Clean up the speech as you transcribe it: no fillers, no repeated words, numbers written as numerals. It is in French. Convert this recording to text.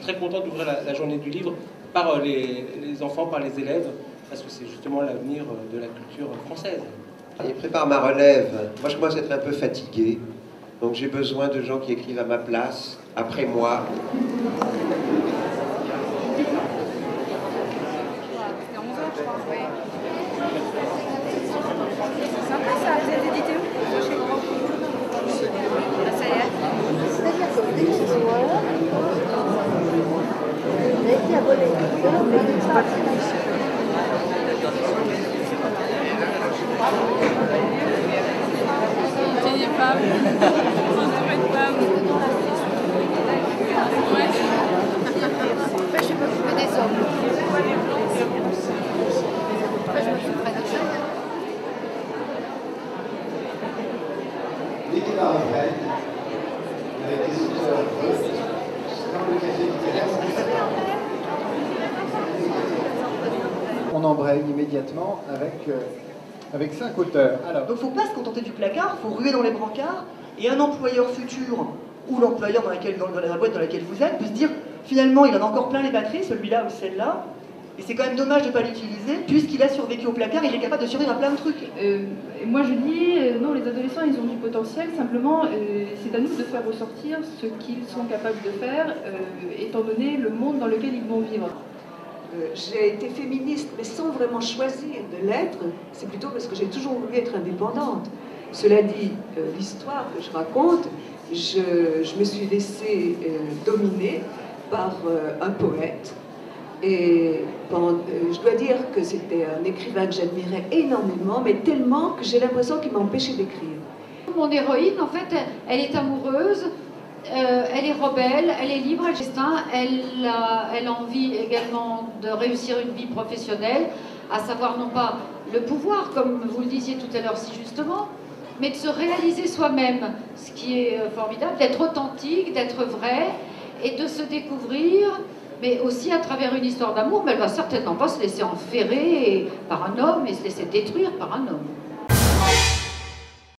très content d'ouvrir la journée du livre par les enfants, par les élèves, parce que c'est justement l'avenir de la culture française. Il prépare ma relève. Moi, je commence à être un peu fatigué, donc j'ai besoin de gens qui écrivent à ma place, après moi. C'est sympa ça, vous êtes édité où? Chez Gros. Ça y est. C'est-à-dire que dès qu'ils se voient, dès qu'il y a volé, Tu n'y es pas. Faut trouver une femme. Ouais. Après, je vais m'occuper des hommes. Après, je m'occuperai des hommes. Dès qu'il va en reine, avec des auteurs dans le café littéraire, on embraye immédiatement avec 5 auteurs. Alors, Donc il ne faut pas se contenter du placard, il faut ruer dans les brancards, et un employeur futur, ou l'employeur dans la boîte dans laquelle vous êtes, peut se dire, finalement il en a encore plein les batteries, celui-là ou celle-là, et c'est quand même dommage de ne pas l'utiliser, puisqu'il a survécu au placard, il est capable de survivre à plein de trucs. Et moi je dis, non, les adolescents ils ont du potentiel, simplement c'est à nous de faire ressortir ce qu'ils sont capables de faire, étant donné le monde dans lequel ils vont vivre. J'ai été féministe, mais sans vraiment choisir de l'être. C'est plutôt parce que j'ai toujours voulu être indépendante. Cela dit, l'histoire que je raconte, je me suis laissée dominer par un poète. Et je dois dire que c'était un écrivain que j'admirais énormément, mais tellement que j'ai l'impression qu'il m'empêchait d'écrire. Mon héroïne, en fait, elle est amoureuse. Elle est rebelle, elle est libre, elle a envie également de réussir une vie professionnelle, à savoir non pas le pouvoir, comme vous le disiez tout à l'heure si justement, mais de se réaliser soi-même, ce qui est formidable, d'être authentique, d'être vrai, et de se découvrir, mais aussi à travers une histoire d'amour, mais elle ne va certainement pas se laisser enferrer par un homme et se laisser détruire par un homme.